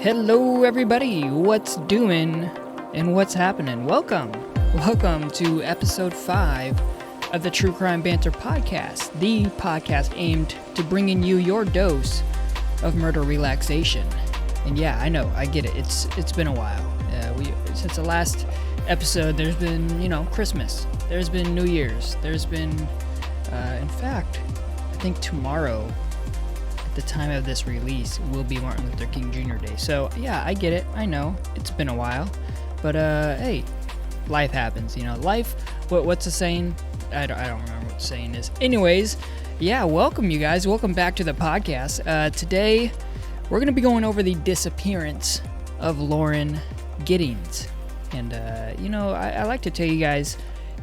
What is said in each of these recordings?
Hello everybody, what's doing and what's happening? Welcome to episode 5 of the True Crime Banter podcast, the podcast aimed to bringing you your dose of murder relaxation. And yeah, I know, I get it, it's been a while. Since the last episode, there's been, Christmas, there's been New Year's, there's been, in fact, I think tomorrow, the time of this release, will be Martin Luther King Jr. Day. So yeah, I get it. I know it's been a while, but hey, life happens. Life. What's the saying? I don't remember what the saying is. Anyways, yeah, welcome you guys. Welcome back to the podcast. Today, we're gonna be going over the disappearance of Lauren Giddings, and I like to tell you guys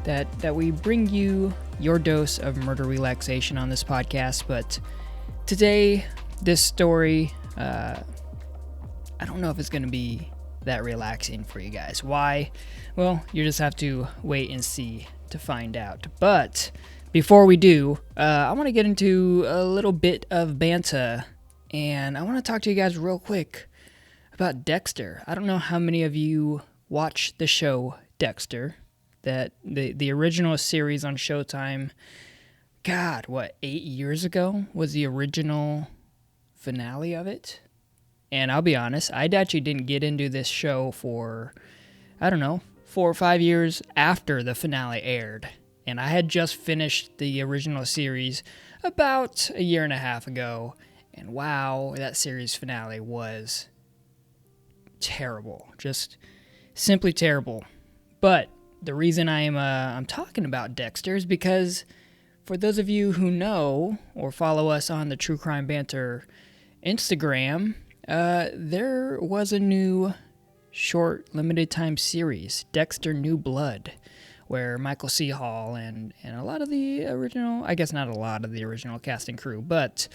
that we bring you your dose of murder relaxation on this podcast, but today, this story, I don't know if it's going to be that relaxing for you guys. Why? Well, you just have to wait and see to find out. But before we do, I want to get into a little bit of banter, and I want to talk to you guys real quick about Dexter. I don't know how many of you watch the show Dexter, that the original series on Showtime. God, 8 years ago was the original finale of it? And I'll be honest, I actually didn't get into this show for, 4 or 5 years after the finale aired. And I had just finished the original series about a year and a half ago. And wow, that series finale was terrible. Just simply terrible. But the reason I'm talking about Dexter is because for those of you who know or follow us on the True Crime Banter Instagram, there was a new short limited time series, Dexter New Blood, where Michael C. Hall and a lot of the original, I guess not a lot of the original cast and crew, but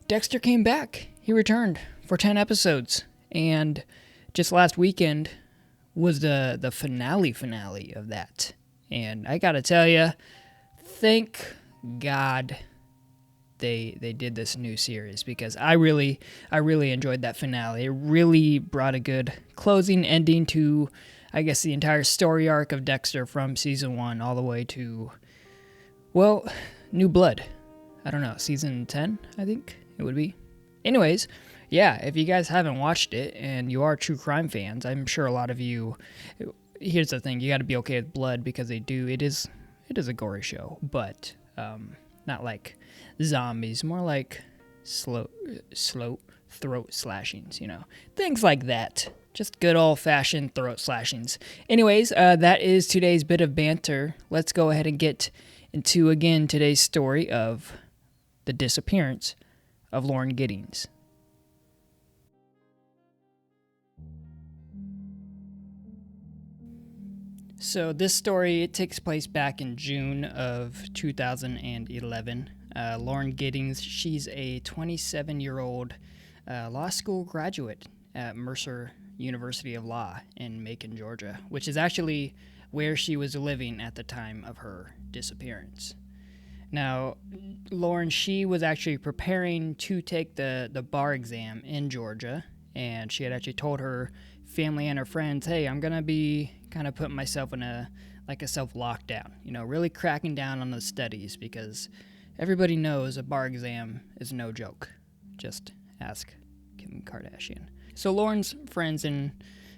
Dexter came back. He returned for 10 episodes, and just last weekend was the finale of that. And I gotta tell you, thank God they did this new series, because I really enjoyed that finale. It really brought a good closing ending to, I guess, the entire story arc of Dexter from season 1 all the way to, New Blood. I don't know, season 10, I think it would be. Anyways, yeah, if you guys haven't watched it and you are true crime fans, I'm sure a lot of you, here's the thing, you got to be okay with blood, because it is a gory show, but not like zombies, more like slow throat slashings, things like that. Just good old-fashioned throat slashings. Anyways, that is today's bit of banter. Let's go ahead and get into, again, today's story of the disappearance of Lauren Giddings. So this story, it takes place back in June of 2011. Lauren Giddings, she's a 27-year-old law school graduate at Mercer University of Law in Macon, Georgia, which is actually where she was living at the time of her disappearance. Now, Lauren, she was actually preparing to take the bar exam in Georgia, and she had actually told her family and her friends, hey, I'm going to be kind of putting myself in a self-lockdown, really cracking down on the studies, because everybody knows a bar exam is no joke. Just ask Kim Kardashian. So Lauren's friends and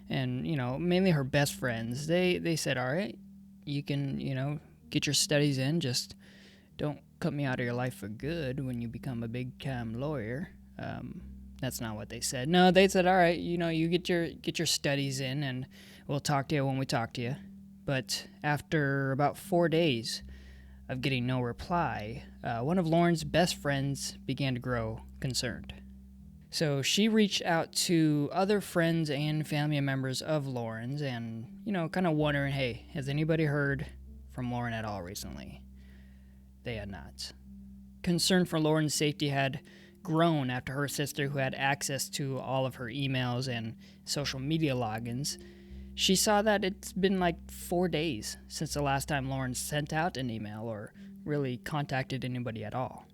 mainly her best friends, they said, all right, you can, get your studies in, just don't cut me out of your life for good when you become a big-time lawyer. That's not what they said. No, they said, all right, you get your studies in, and we'll talk to you when we talk to you. But after about 4 days of getting no reply, one of Lauren's best friends began to grow concerned. So she reached out to other friends and family members of Lauren's and, kind of wondering, hey, has anybody heard from Lauren at all recently? They had not. Concern for Lauren's safety had grown after her sister, who had access to all of her emails and social media logins, she saw that it's been like 4 days since the last time Lauren sent out an email or really contacted anybody at all.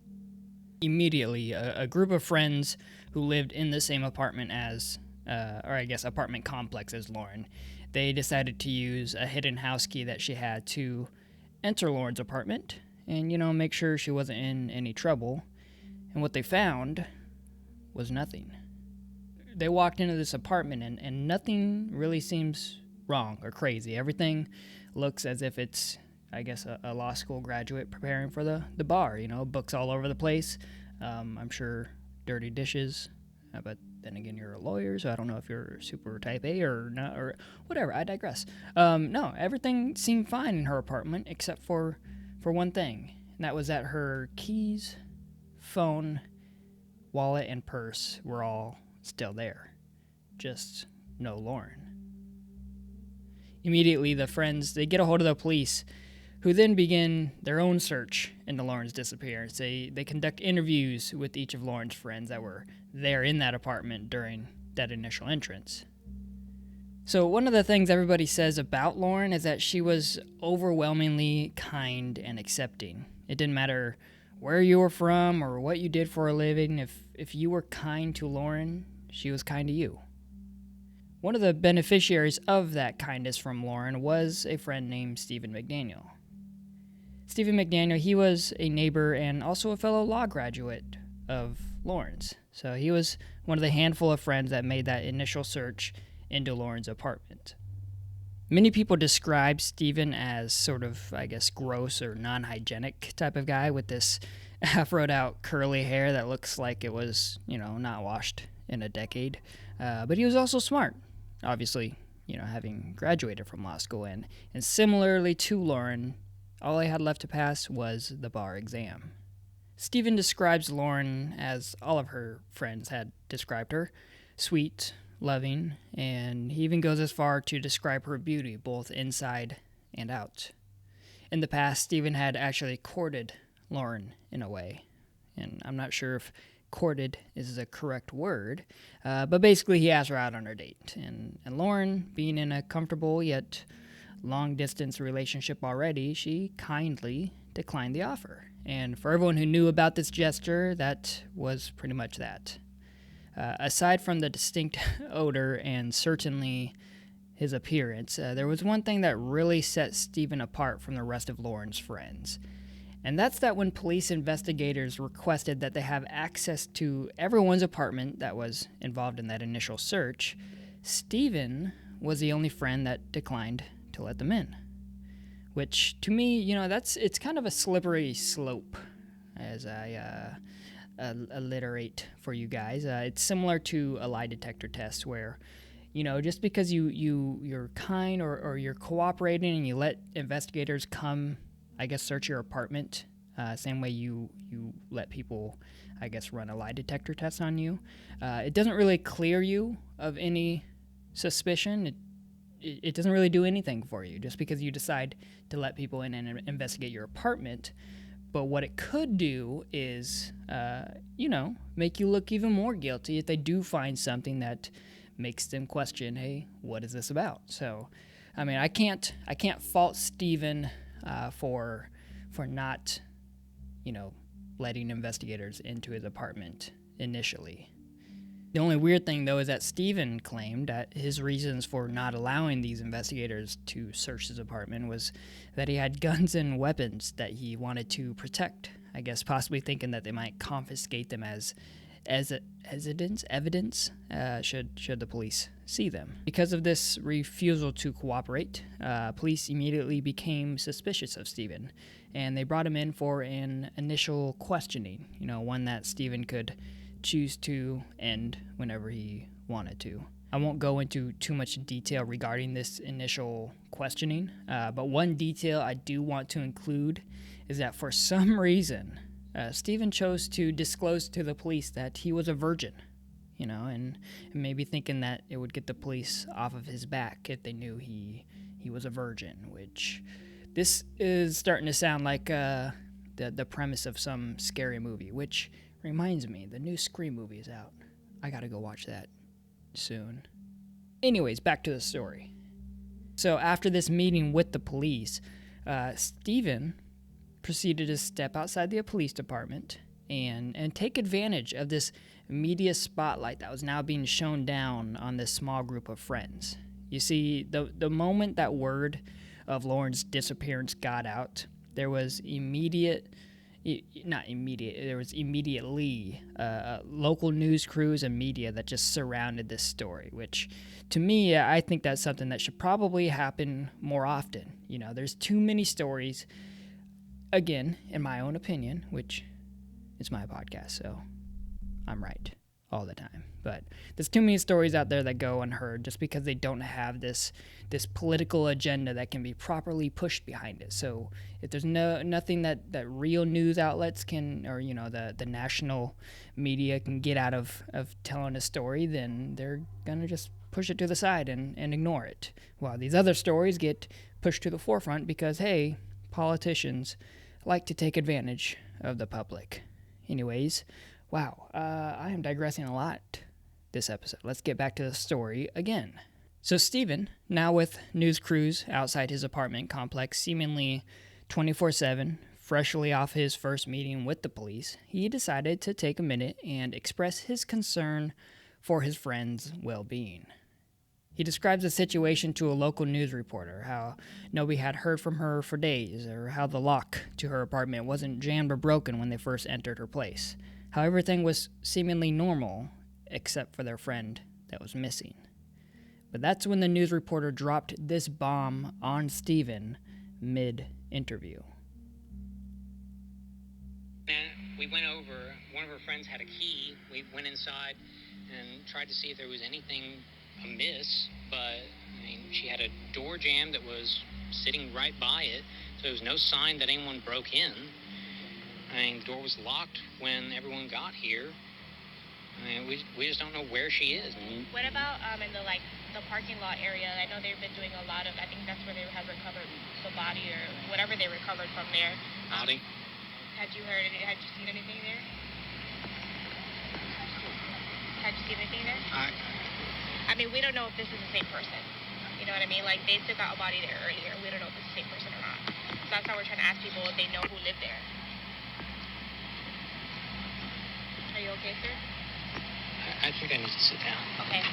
Immediately, a group of friends who lived in the same apartment as or I guess apartment complex as Lauren, they decided to use a hidden house key that she had to enter Lauren's apartment and, make sure she wasn't in any trouble. And what they found was nothing. They walked into this apartment and nothing really seems wrong or crazy. Everything looks as if it's, I guess, a law school graduate preparing for the bar. Books all over the place. I'm sure dirty dishes. But then again, you're a lawyer, so I don't know if you're super type A or not, or whatever. I digress. No, everything seemed fine in her apartment except for one thing. And that was that her keys, phone, wallet, and purse were all still there. Just no Lauren. Immediately, the friends, they get a hold of the police, who then begin their own search into Lauren's disappearance. They conduct interviews with each of Lauren's friends that were there in that apartment during that initial entrance. So one of the things everybody says about Lauren is that she was overwhelmingly kind and accepting. It didn't matter where you were from or what you did for a living. If you were kind to Lauren, she was kind to you. One of the beneficiaries of that kindness from Lauren was a friend named Stephen McDaniel. Stephen McDaniel, he was a neighbor and also a fellow law graduate of Lauren's. So he was one of the handful of friends that made that initial search into Lauren's apartment. Many people describe Stephen as sort of, I guess, gross or non-hygienic type of guy with this afroed out curly hair that looks like it was, not washed in a decade. But he was also smart, obviously, having graduated from law school. And similarly to Lauren, all he had left to pass was the bar exam. Stephen describes Lauren as all of her friends had described her: sweet, loving, and he even goes as far to describe her beauty, both inside and out. In the past, Stephen had actually courted Lauren in a way, and I'm not sure if courted is the correct word, but basically he asked her out on her date, and Lauren, being in a comfortable yet long-distance relationship already, she kindly declined the offer. And for everyone who knew about this gesture, that was pretty much that. Aside from the distinct odor and certainly his appearance, there was one thing that really set Stephen apart from the rest of Lauren's friends. And that's that when police investigators requested that they have access to everyone's apartment that was involved in that initial search, Stephen was the only friend that declined to let them in. Which, to me, it's kind of a slippery slope, as I alliterate for you guys. It's similar to a lie detector test where, just because you're kind or you're cooperating and you let investigators come, I guess, search your apartment, same way you let people, I guess, run a lie detector test on you, it doesn't really clear you of any suspicion. It doesn't really do anything for you just because you decide to let people in and investigate your apartment. But what it could do is, make you look even more guilty if they do find something that makes them question, hey, what is this about? So, I can't fault Stephen for not, letting investigators into his apartment initially. The only weird thing, though, is that Stephen claimed that his reasons for not allowing these investigators to search his apartment was that he had guns and weapons that he wanted to protect. I guess possibly thinking that they might confiscate them as evidence, should the police see them. Because of this refusal to cooperate, police immediately became suspicious of Stephen, and they brought him in for an initial questioning, one that Stephen could choose to end whenever he wanted to. I won't go into too much detail regarding this initial questioning, but one detail I do want to include is that for some reason, Stephen chose to disclose to the police that he was a virgin, and maybe thinking that it would get the police off of his back if they knew he was a virgin, which this is starting to sound like the premise of some scary movie, which reminds me, the new Scream movie is out. I gotta go watch that soon. Anyways, back to the story. So after this meeting with the police, Stephen proceeded to step outside the police department and take advantage of this media spotlight that was now being shown down on this small group of friends. You see, the moment that word of Lauren's disappearance got out, there was immediately local news crews and media that just surrounded this story, which to me, I think that's something that should probably happen more often. There's too many stories, again, in my own opinion, which is my podcast, so I'm right all the time. But there's too many stories out there that go unheard just because they don't have this political agenda that can be properly pushed behind it. So if there's nothing that real news outlets can, or the national media can get out of telling a story, then they're gonna just push it to the side and ignore it, while these other stories get pushed to the forefront because, hey, politicians like to take advantage of the public. Anyways, wow, I am digressing a lot this episode. Let's get back to the story again. So Stephen, now with news crews outside his apartment complex seemingly 24/7, freshly off his first meeting with the police, he decided to take a minute and express his concern for his friend's well-being. He describes the situation to a local news reporter, how nobody had heard from her for days, or how the lock to her apartment wasn't jammed or broken when they first entered her place, how everything was seemingly normal except for their friend that was missing. But that's when the news reporter dropped this bomb on Stephen mid-interview. We went over, one of her friends had a key. We went inside and tried to see if there was anything amiss, but she had a door jamb that was sitting right by it, so there was no sign that anyone broke in. The door was locked when everyone got here. We just don't know where she is. What about in the parking lot area? I know they've been doing a lot of, I think that's where they have recovered the body or whatever they recovered from there. Body? Had you seen anything there? Had you seen anything there? We don't know if this is the same person. You know what I mean? They took out a body there earlier. We don't know if it's the same person or not. So that's why we're trying to ask people if they know who lived there. Are you okay, sir? I think I need to sit down. Okay.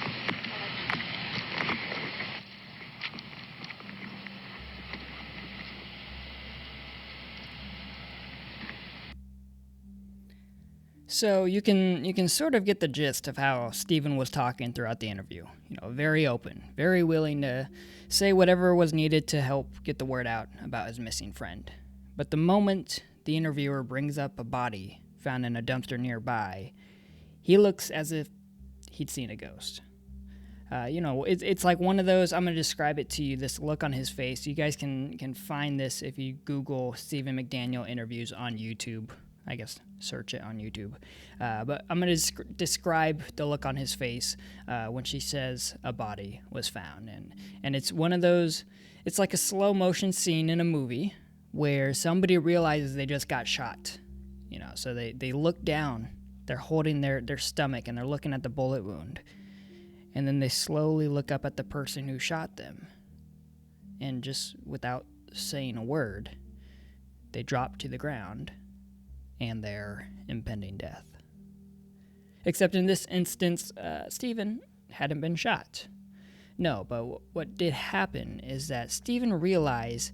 So you can sort of get the gist of how Stephen was talking throughout the interview. Very open, very willing to say whatever was needed to help get the word out about his missing friend. But the moment the interviewer brings up a body found in a dumpster nearby, he looks as if he'd seen a ghost. It's like one of those, I'm going to describe it to you, this look on his face. You guys can find this if you Google Stephen McDaniel interviews on YouTube. I guess search it on YouTube. But I'm going to describe the look on his face when she says a body was found. And it's one of those, it's like a slow motion scene in a movie where somebody realizes they just got shot. So they look down, they're holding their stomach and they're looking at the bullet wound. And then they slowly look up at the person who shot them. And just without saying a word, they drop to the ground and their impending death. Except in this instance, Stephen hadn't been shot. No, but what did happen is that Stephen realized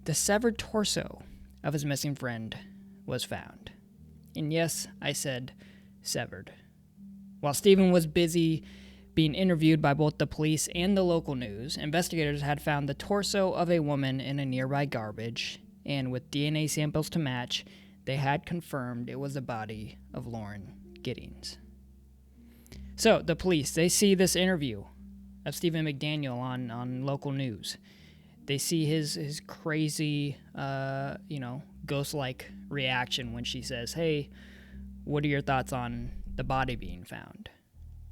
the severed torso of his missing friend was found. And yes, I said severed. While Stephen was busy being interviewed by both the police and the local news, investigators had found the torso of a woman in a nearby garbage, and with DNA samples to match, they had confirmed it was the body of Lauren Giddings. So the police, they see this interview of Stephen McDaniel on local news. They see his crazy, ghost-like reaction when she says, "Hey, what are your thoughts on the body being found?"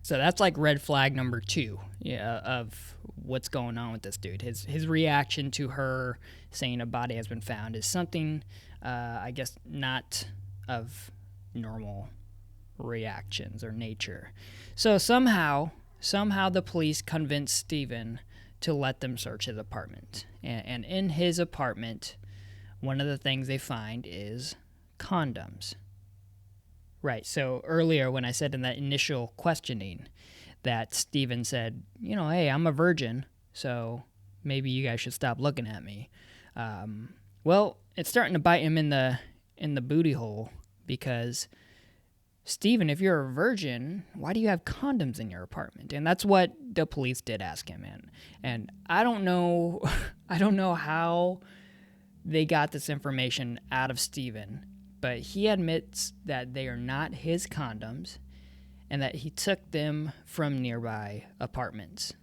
So that's like red flag number 2 of what's going on with this dude. His reaction to her saying a body has been found is something, I guess, not of normal reactions or nature. So somehow the police convinced Stephen to let them search his apartment. And in his apartment, one of the things they find is condoms. Right. So earlier when I said in that initial questioning that Steven said, hey, I'm a virgin, so maybe you guys should stop looking at me. Well, it's starting to bite him in the booty hole because Steven, if you're a virgin, why do you have condoms in your apartment? And that's what the police did ask him. And I don't know I don't know how they got this information out of Steven, but he admits that they are not his condoms and that he took them from nearby apartments,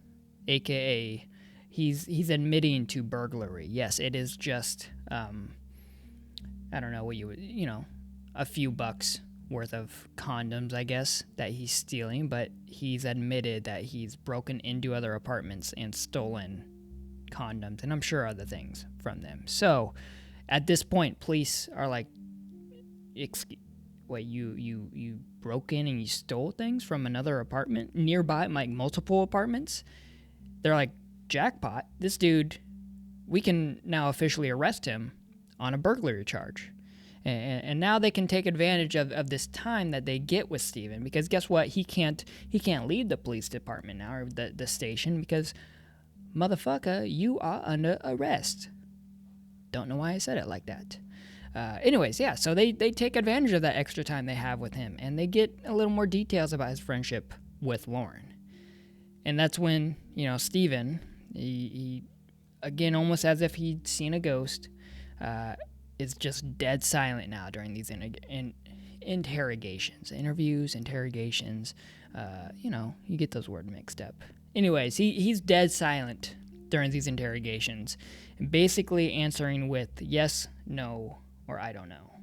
aka he's admitting to burglary. Yes, it is just I don't know what you would, a few bucks worth of condoms, I guess, that he's stealing, but he's admitted that he's broken into other apartments and stolen condoms and I'm sure other things from them. So at this point, police are like, wait, you broke in and you stole things from another apartment nearby, like multiple apartments? They're like, jackpot, this dude, we can now officially arrest him on a burglary charge. And now they can take advantage of this time that they get with Steven, because guess what? He can't leave the police department now, or the station, because motherfucker, you are under arrest. Don't know why I said it like that. Anyways, yeah, so they take advantage of that extra time they have with him, and they get a little more details about his friendship with Lauren. And that's when, Steven, he again, almost as if he'd seen a ghost, is just dead silent now during these interrogations. You get those words mixed up. Anyways, he's dead silent during these interrogations, basically answering with yes, no, or I don't know.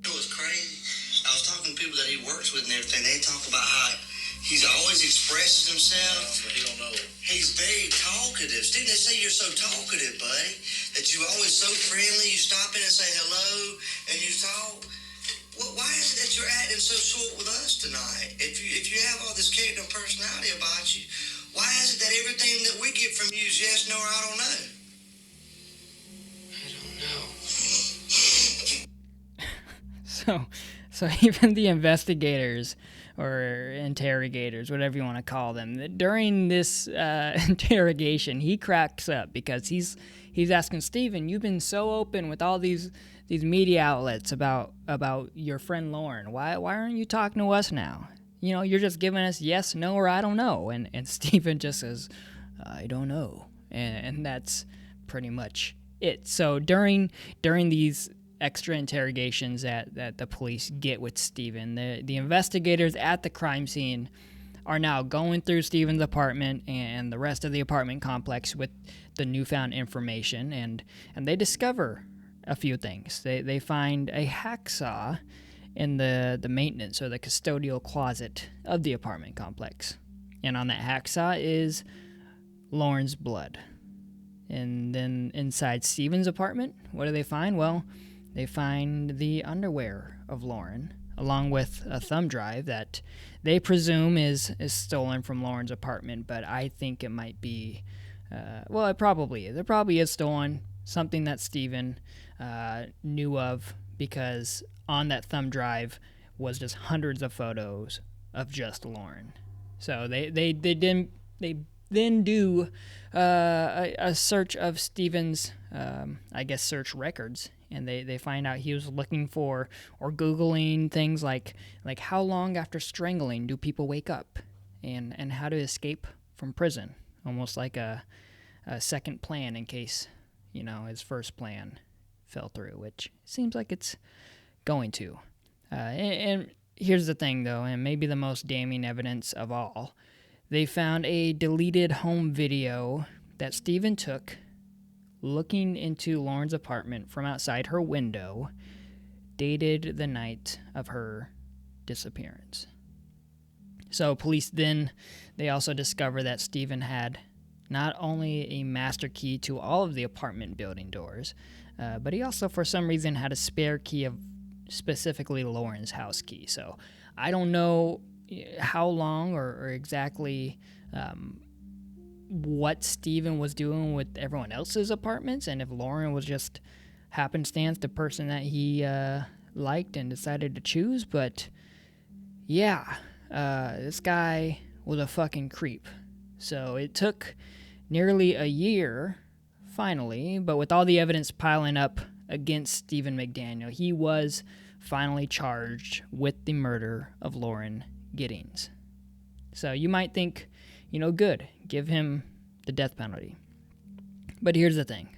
It was crazy. I was talking to people that he works with and everything. They talk about how he's always expresses himself. But he don't know. He's very talkative. Steve, they say you're so talkative, buddy, that you're always so friendly. You stop in and say hello, and you talk. Well, why is it that you're acting so short with us tonight? If you have all this character and personality about you, why is it that everything that we get from you is yes, no, or I don't know? So even the investigators or interrogators, whatever you want to call them, during this interrogation, he cracks up because he's asking Steven, you've been so open with all these media outlets about your friend Lauren. Why aren't you talking to us now? You're just giving us yes, no, or I don't know. And Steven just says, I don't know. And that's pretty much it. So during these extra interrogations that the police get with Steven, the investigators at the crime scene are now going through Steven's apartment and the rest of the apartment complex with the newfound information, and they discover a few things. They find a hacksaw in the maintenance or the custodial closet of the apartment complex, and on that hacksaw is Lauren's blood. And then inside Steven's apartment, what do they find? Well, they find the underwear of Lauren, along with a thumb drive that they presume is stolen from Lauren's apartment, but I think it might be, it probably is. It probably is stolen, something that Steven knew of, because on that thumb drive was just hundreds of photos of just Lauren. So they then do a search of Steven's, search records, and they find out he was looking for or Googling things like how long after strangling do people wake up, and how to escape from prison, almost like a second plan in case, his first plan fell through, which seems like it's going to. And here's the thing, though, and maybe the most damning evidence of all. They found a deleted home video that Steven took looking into Lauren's apartment from outside her window, dated the night of her disappearance. So police they also discover that Steven had not only a master key to all of the apartment building doors, but he also, for some reason, had a spare key of specifically Lauren's house key. So I don't know how long or exactly what Steven was doing with everyone else's apartments, and if Lauren was just happenstance the person that he liked and decided to choose, but yeah, this guy was a fucking creep. So it took nearly a year, finally, but with all the evidence piling up against Stephen McDaniel, he was finally charged with the murder of Lauren Giddings. So you might think, good, give him the death penalty. But here's the thing.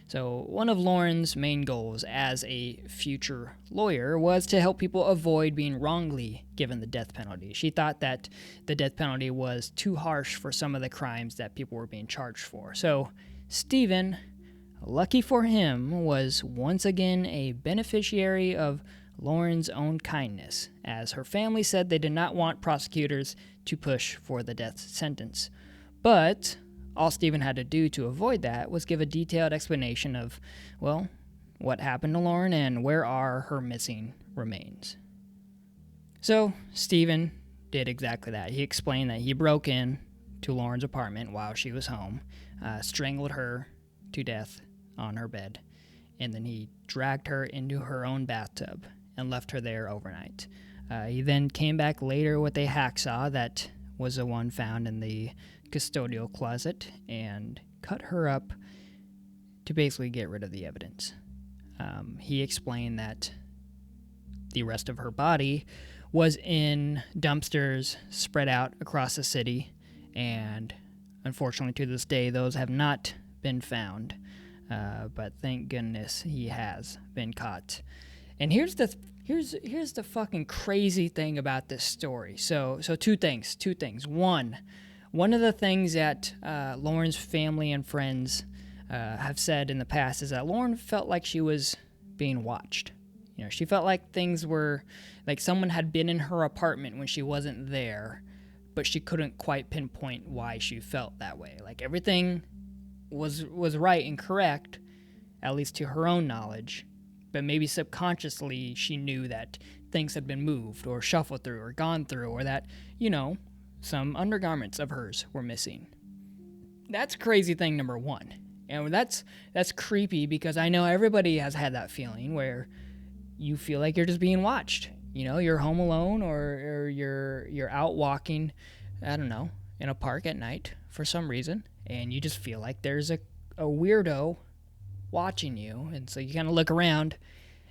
So one of Lauren's main goals as a future lawyer was to help people avoid being wrongly given the death penalty. She thought that the death penalty was too harsh for some of the crimes that people were being charged for. So Stephen, lucky for him, was once again a beneficiary of Lauren's own kindness, as her family said they did not want prosecutors to push for the death sentence. But all Stephen had to do to avoid that was give a detailed explanation of, well, what happened to Lauren and where are her missing remains. So Stephen did exactly that. He explained that he broke in to Lauren's apartment while she was home, strangled her to death on her bed, and then he dragged her into her own bathtub and left her there overnight. He then came back later with a hacksaw that was the one found in the custodial closet and cut her up to basically get rid of the evidence. He explained that the rest of her body was in dumpsters spread out across the city, and unfortunately to this day those have not been found, but thank goodness he has been caught. And here's the fucking crazy thing about this story. So two things. One of the things that Lauren's family and friends have said in the past is that Lauren felt like she was being watched. She felt like things were, like someone had been in her apartment when she wasn't there, but she couldn't quite pinpoint why she felt that way. Like everything was right and correct, at least to her own knowledge, but maybe subconsciously she knew that things had been moved or shuffled through or gone through, or that, some undergarments of hers were missing. That's crazy thing number one. And that's creepy because I know everybody has had that feeling where you feel like you're just being watched. You're home alone or you're out walking, I don't know, in a park at night for some reason, and you just feel like there's a weirdo watching you, and so you kind of look around,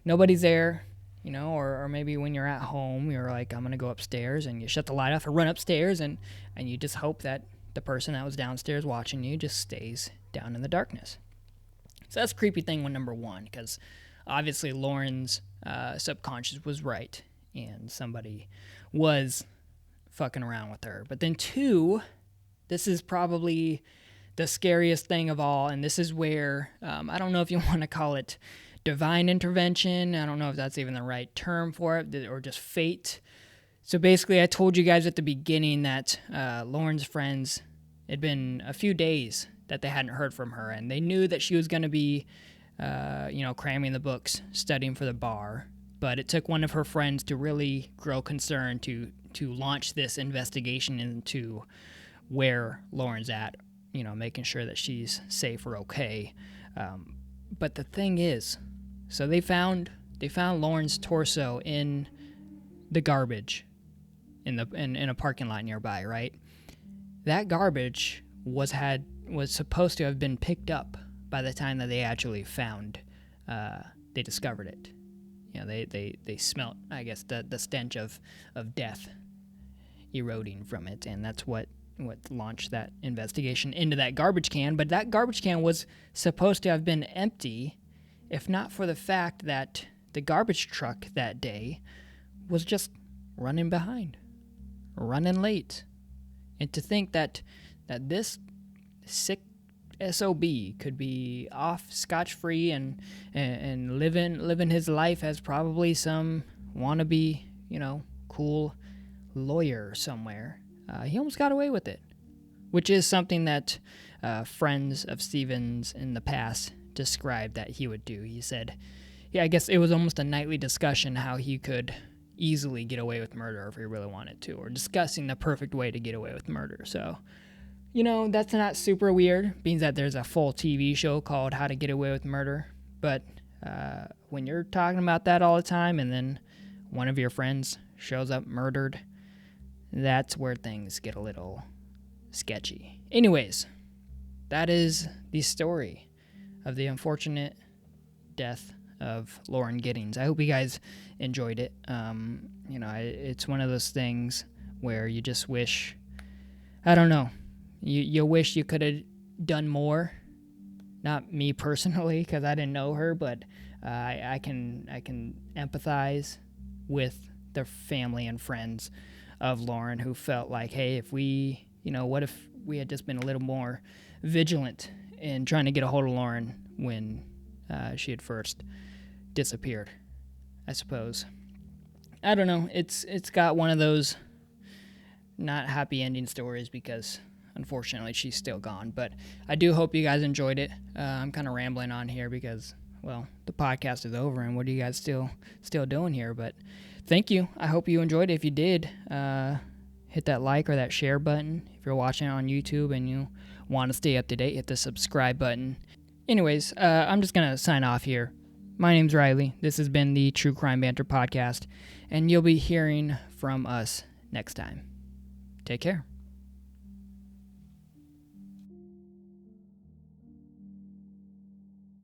nobody's there, or maybe when you're at home, you're like, I'm gonna go upstairs, and you shut the light off and run upstairs, and you just hope that the person that was downstairs watching you just stays down in the darkness. So that's creepy thing number one, because obviously Lauren's subconscious was right, and somebody was fucking around with her. But then two, this is probably the scariest thing of all, and this is where, I don't know if you want to call it divine intervention, I don't know if that's even the right term for it, or just fate. So basically, I told you guys at the beginning that Lauren's friends, it'd been a few days that they hadn't heard from her, and they knew that she was going to be, cramming the books, studying for the bar, but it took one of her friends to really grow concerned to launch this investigation into where Lauren's at, making sure that she's safe or okay. But the thing is, so they found Lauren's torso in the garbage in a parking lot nearby, right? That garbage was supposed to have been picked up by the time that they actually they discovered it. They smelt, I guess, the stench of death eroding from it, and that's what launched that investigation into that garbage can. But that garbage can was supposed to have been empty, if not for the fact that the garbage truck that day was just running behind, running late. And to think that this sick SOB could be off scotch-free and living his life as probably some wannabe, cool lawyer somewhere. He almost got away with it, which is something that friends of Stephen's in the past described that he would do. He said, I guess it was almost a nightly discussion how he could easily get away with murder if he really wanted to, or discussing the perfect way to get away with murder. So, that's not super weird, being that there's a full TV show called How to Get Away with Murder, but when you're talking about that all the time and then one of your friends shows up murdered, that's where things get a little sketchy. Anyways, that is the story of the unfortunate death of Lauren Giddings. I hope you guys enjoyed it. It's one of those things where you just wish, I don't know, you wish you could have done more. Not me personally, because I didn't know her, but I can empathize with the family and friends of Lauren who felt like, hey, if we, what if we had just been a little more vigilant in trying to get a hold of Lauren when she had first disappeared, I suppose. I don't know. It's got one of those not happy ending stories because unfortunately she's still gone. But I do hope you guys enjoyed it. I'm kind of rambling on here because, well, the podcast is over and what are you guys still doing here? But thank you. I hope you enjoyed it. If you did, hit that like or that share button. If you're watching on YouTube and you want to stay up to date, hit the subscribe button. Anyways, I'm just going to sign off here. My name's Riley. This has been the True Crime Banter podcast, and you'll be hearing from us next time. Take care.